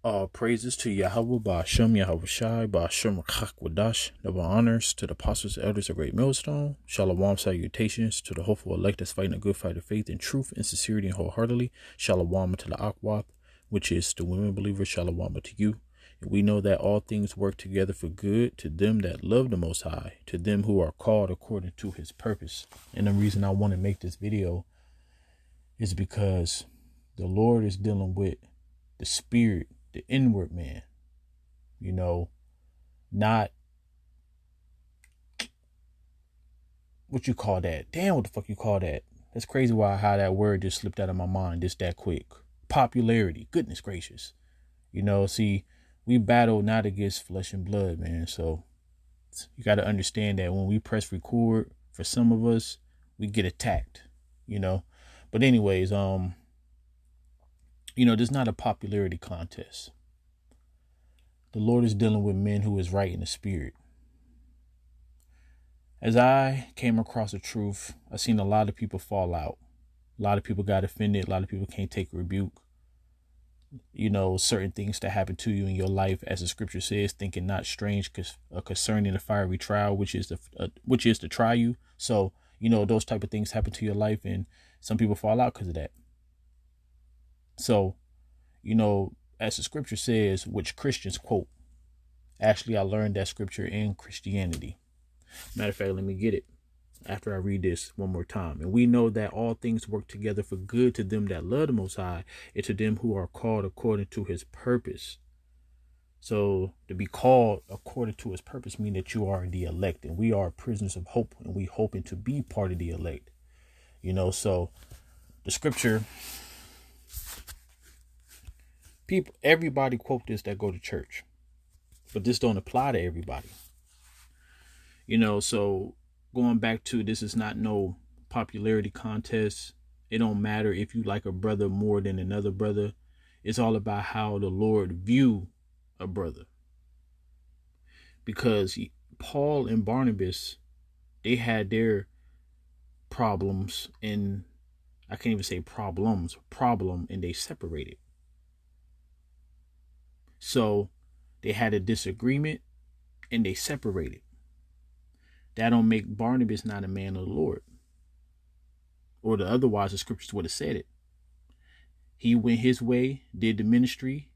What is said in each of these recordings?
All praises to Yahweh Ba'ashem Yahweh Shai Ba'ashem Chak Double honors to the apostles and elders of Great Millstone. Shalom salutations to the hopeful elect that's fighting a good fight of faith in truth and sincerity and wholeheartedly. Shalom to the Akwath, which is the women believers. Shalom to you. And we know that all things work together for good to them that love the Most High, to them who are called according to his purpose. And the reason I want to make this video is because the Lord is dealing with the spirit, the inward man, not what you call that. Damn, what the fuck you call that? That's crazy how that word just slipped out of my mind just that quick. Popularity. Goodness gracious. See, we battle not against flesh and blood, man. So you got to understand that when we press record, for some of us, we get attacked, But anyways, there's not a popularity contest. The Lord is dealing with men who is right in the spirit. As I came across the truth, I've seen a lot of people fall out. A lot of people got offended. A lot of people can't take a rebuke. Certain things that happen to you in your life, as the scripture says, thinking not strange concerning the fiery trial, which is to try you. So, those type of things happen to your life, and some people fall out because of that. So, as the scripture says, which Christians quote. Actually, I learned that scripture in Christianity. Matter of fact, let me get it after I read this one more time. And we know that all things work together for good to them that love the Most High, and to them who are called according to his purpose. So to be called according to his purpose means that you are the elect, and we are prisoners of hope, and we hoping to be part of the elect. So the scripture, everybody quote this that go to church, but this don't apply to everybody. So going back to, this is not no popularity contest. It don't matter if you like a brother more than another brother. It's all about how the Lord view a brother. Because Paul and Barnabas, they had their problems, and I can't even say problem, and they separated. So they had a disagreement and they separated. That don't make Barnabas not a man of the Lord. Or otherwise the scriptures would have said it. He went his way, did the ministry.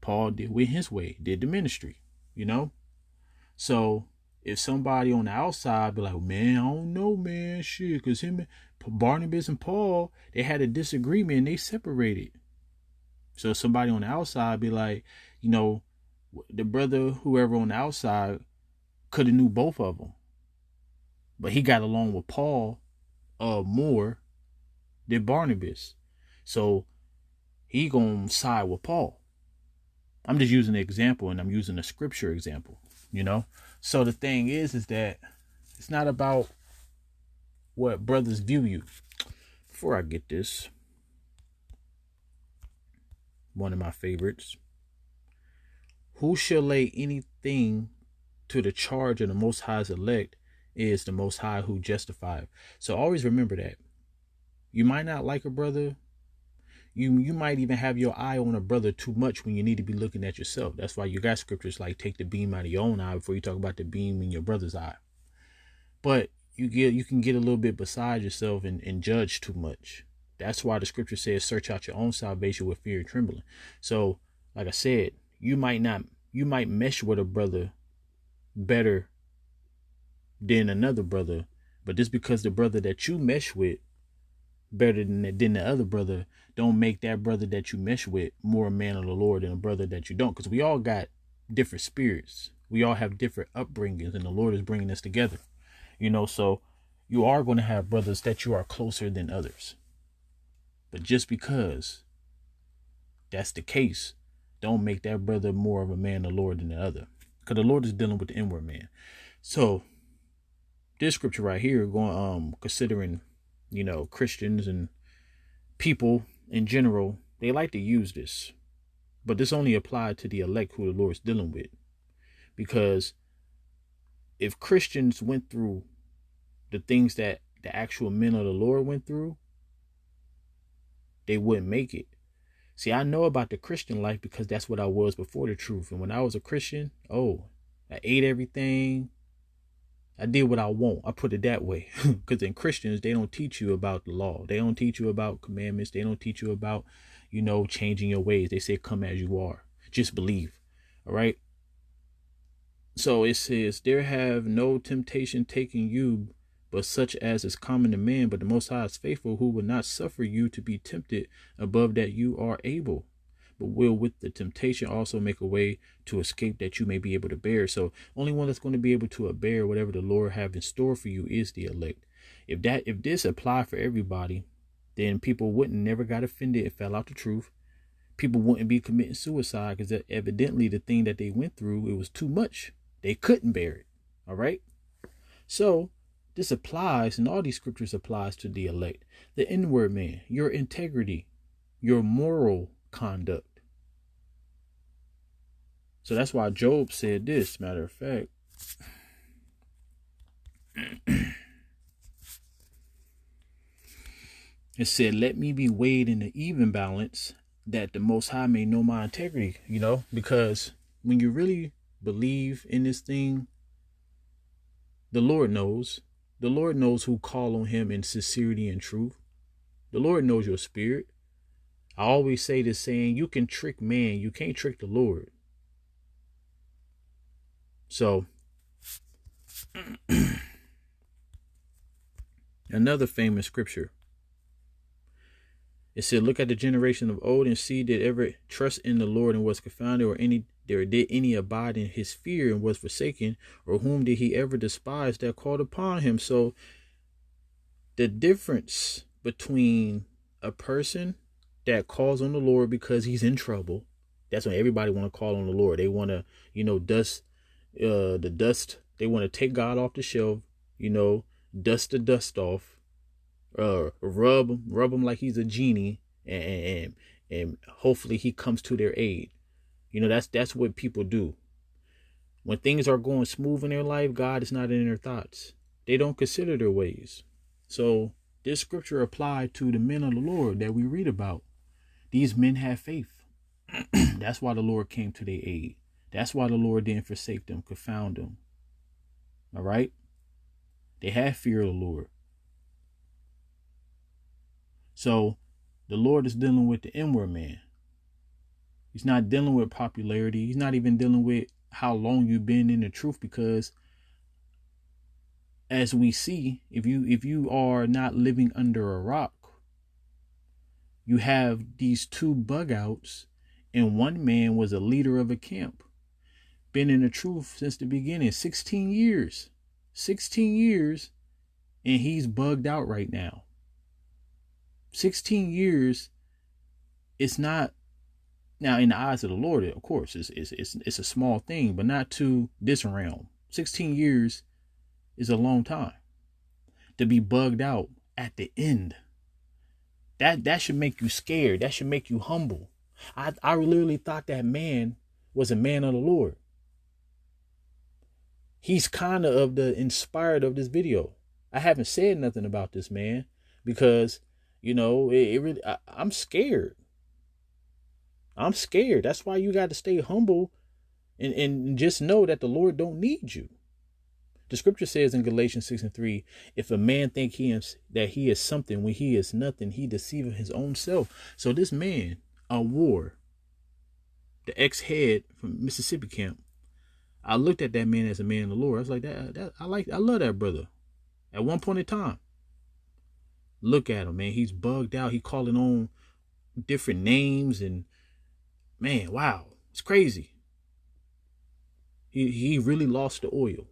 Paul went his way, did the ministry, So if somebody on the outside be like, man, I don't know, man, shit, because Barnabas and Paul, they had a disagreement and they separated. So somebody on the outside be like, the brother, whoever on the outside, could have knew both of them. But he got along with Paul more than Barnabas. So he gonna side with Paul. I'm just using an example, and I'm using a scripture example, So the thing is that it's not about what brothers view you. Before I get this, one of my favorites. Who shall lay anything to the charge of the Most High's elect? Is the Most High who justifieth. So always remember that. You might not like a brother. You might even have your eye on a brother too much when you need to be looking at yourself. That's why you got scriptures like take the beam out of your own eye before you talk about the beam in your brother's eye. But you can get a little bit beside yourself and judge too much. That's why the scripture says search out your own salvation with fear and trembling. So like I said, you might mesh with a brother better than another brother, but just because the brother that you mesh with better than the other brother, don't make that brother that you mesh with more a man of the Lord than a brother that you don't. Because we all got different spirits. We all have different upbringings, and the Lord is bringing us together. So you are going to have brothers that you are closer than others. But just because that's the case, don't make that brother more of a man of the Lord than the other. Because the Lord is dealing with the inward man. So this scripture right here, going considering, Christians and people in general, they like to use this. But this only applied to the elect who the Lord is dealing with. Because if Christians went through the things that the actual men of the Lord went through, they wouldn't make it. See, I know about the Christian life because that's what I was before the truth. And when I was a Christian, I ate everything. I did what I want. I put it that way. Because in Christians, they don't teach you about the law. They don't teach you about commandments. They don't teach you about, changing your ways. They say, come as you are. Just believe. All right. So it says, there have no temptation taken you, but such as is common to man. But the Most High is faithful, who will not suffer you to be tempted above that you are able, but will with the temptation also make a way to escape, that you may be able to bear. So only one that's going to be able to bear whatever the Lord have in store for you is the elect. If this apply for everybody, then people wouldn't never got offended and fell out the truth. People wouldn't be committing suicide because evidently the thing that they went through, it was too much. They couldn't bear it. All right. So this applies, and all these scriptures applies to the elect, the inward man, your integrity, your moral conduct. So that's why Job said this, matter of fact. It said, let me be weighed in the even balance, that the Most High may know my integrity, because when you really believe in this thing, the Lord knows. The Lord knows who call on him in sincerity and truth. The Lord knows your spirit. I always say this saying, you can trick man, you can't trick the Lord. So another famous scripture. It said, look at the generation of old and see, did ever trust in the Lord and was confounded, or did any abide in his fear and was forsaken, or whom did he ever despise that called upon him? So the difference between a person that calls on the Lord because he's in trouble, that's when everybody want to call on the Lord. They want to, dust the dust. They want to take God off the shelf, dust the dust off. Rub him like he's a genie, and hopefully he comes to their aid. That's what people do. When things are going smooth in their life, God is not in their thoughts. They don't consider their ways. So this scripture applied to the men of the Lord that we read about. These men had faith. That's why the Lord came to their aid. That's why the Lord didn't forsake them, confound them. All right. They had fear of the Lord. So the Lord is dealing with the inward man. He's not dealing with popularity. He's not even dealing with how long you've been in the truth, because as we see, if you are not living under a rock, you have these two bug outs, and one man was a leader of a camp, been in the truth since the beginning, 16 years, and he's bugged out right now. 16 years, it's not, now in the eyes of the Lord, of course, it's a small thing, but not to this realm. 16 years is a long time to be bugged out at the end. That should make you scared. That should make you humble. I literally thought that man was a man of the Lord. He's kind of the inspired of this video. I haven't said nothing about this man because I'm scared. I'm scared. That's why you got to stay humble and just know that the Lord don't need you. The scripture says in Galatians 6:3, if a man think that he is something when he is nothing, he deceiveth his own self. So this man, a war, the ex-head from Mississippi camp, I looked at that man as a man of the Lord. I was like, I love that brother. At one point in time, look at him, man. He's bugged out. He calling on different names, and man, wow, it's crazy. He really lost the oil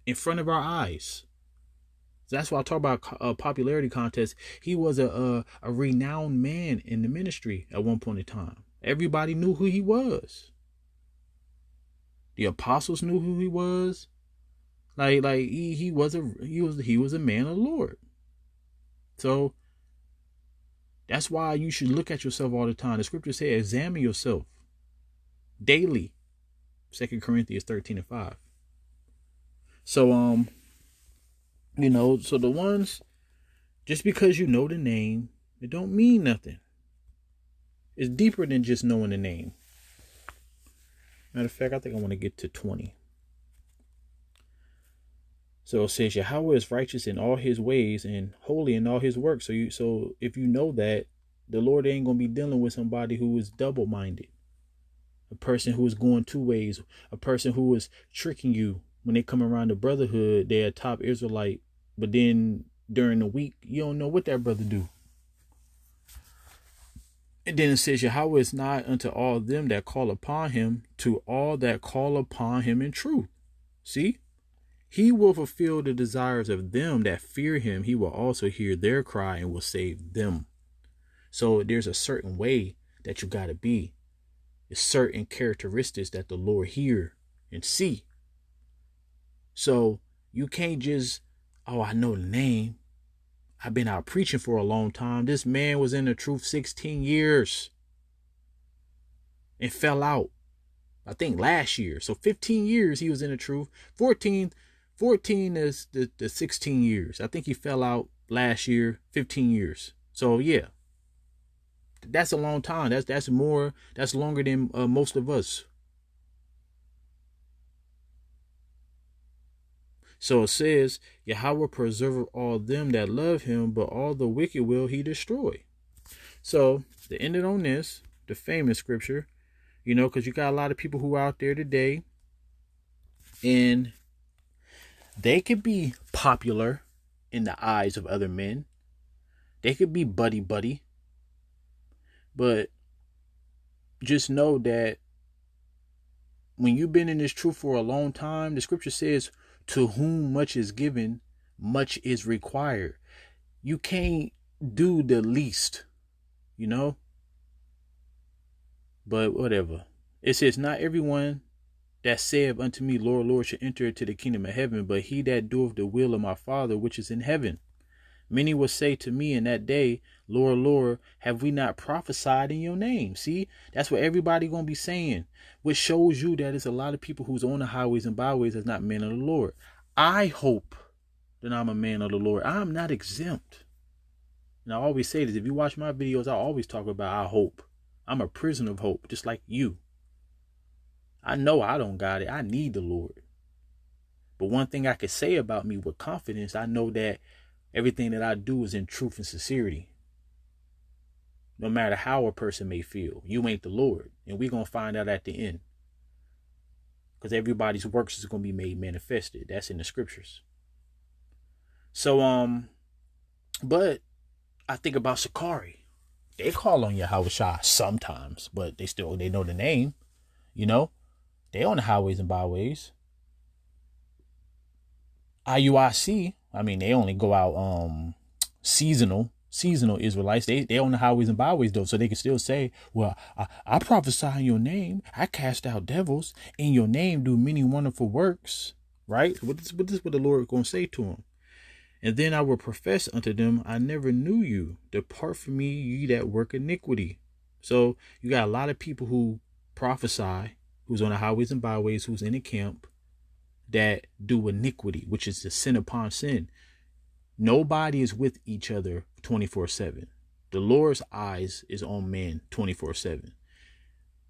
in front of our eyes. That's why I talk about a popularity contest. He was a renowned man in the ministry at one point in time. Everybody knew who he was. The apostles knew who he was. Like he was a man of the Lord. So that's why you should look at yourself all the time. The scripture says, examine yourself daily. 2 Corinthians 13:5. So so the ones, just because you know the name, it don't mean nothing. It's deeper than just knowing the name. Matter of fact, I think I want to get to 20. So it says Yahweh is righteous in all his ways and holy in all his works. So if you know that, the Lord ain't gonna be dealing with somebody who is double-minded, a person who is going two ways, a person who is tricking you. When they come around the brotherhood, they're a top Israelite, but then during the week, you don't know what that brother do. And then it says Yahweh is not unto all them that call upon him, to all that call upon him in truth. See? He will fulfill the desires of them that fear him. He will also hear their cry and will save them. So there's a certain way that you got to be. There's certain characteristics that the Lord hear and see. So you can't just, oh, I know the name. I've been out preaching for a long time. This man was in the truth 16 years and fell out, I think, last year. So 15 years he was in the truth. 14 is the 16 years. I think he fell out last year, 15 years. So yeah, that's a long time. That's longer than most of us. So it says, Yahweh preserve all them that love him, but all the wicked will he destroy. So to end it on this, the famous scripture, because you got a lot of people who are out there today, and they could be popular in the eyes of other men. They could be buddy. But just know that when you've been in this truth for a long time, the scripture says, to whom much is given, much is required. You can't do the least, But whatever. It says, not everyone that saith unto me, Lord, Lord, shall enter into the kingdom of heaven, but he that doeth the will of my Father which is in heaven. Many will say to me in that day, Lord, Lord, have we not prophesied in your name? See, that's what everybody going to be saying, which shows you that there's a lot of people who's on the highways and byways that's not men of the Lord. I hope that I'm a man of the Lord. I'm not exempt. And I always say this, if you watch my videos, I always talk about I hope. I'm a prisoner of hope, just like you. I know I don't got it. I need the Lord. But one thing I can say about me with confidence, I know that everything that I do is in truth and sincerity. No matter how a person may feel, you ain't the Lord. And we're going to find out at the end. Because everybody's works is going to be made manifested. That's in the scriptures. So, but I think about Sakari. They call on Yahweh Shah sometimes, but they know the name, They on the highways and byways. IUIC, they only go out seasonal Israelites. They on the highways and byways though, so they can still say, well, I prophesy in your name, I cast out devils in your name, do many wonderful works, right? What is what the Lord gonna say to them? And then I will profess unto them, I never knew you. Depart from me, ye that work iniquity. So you got a lot of people who prophesy, who's on the highways and byways, who's in the camp, that do iniquity, which is the sin upon sin. Nobody is with each other 24/7. The Lord's eyes is on man 24/7.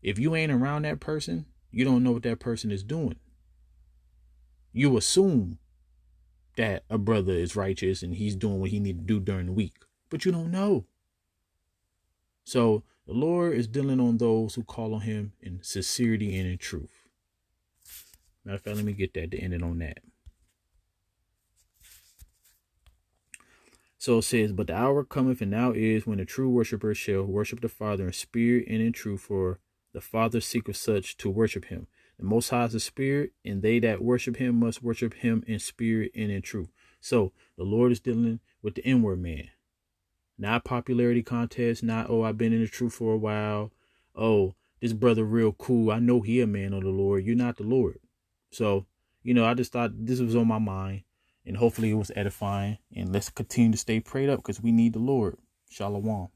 If you ain't around that person, you don't know what that person is doing. You assume that a brother is righteous and he's doing what he need to do during the week, but you don't know. So the Lord is dealing on those who call on him in sincerity and in truth. Matter of fact, let me get that to end it on that. So it says, but the hour cometh and now is when the true worshippers shall worship the Father in spirit and in truth, for the Father seeketh such to worship him. The Most High is a spirit, and they that worship him must worship him in spirit and in truth. So the Lord is dealing with the inward man. Not popularity contest, not, I've been in the truth for a while. This brother real cool. I know he a man of the Lord. You're not the Lord. So, I just thought this was on my mind, and hopefully it was edifying. And let's continue to stay prayed up because we need the Lord. Shalom.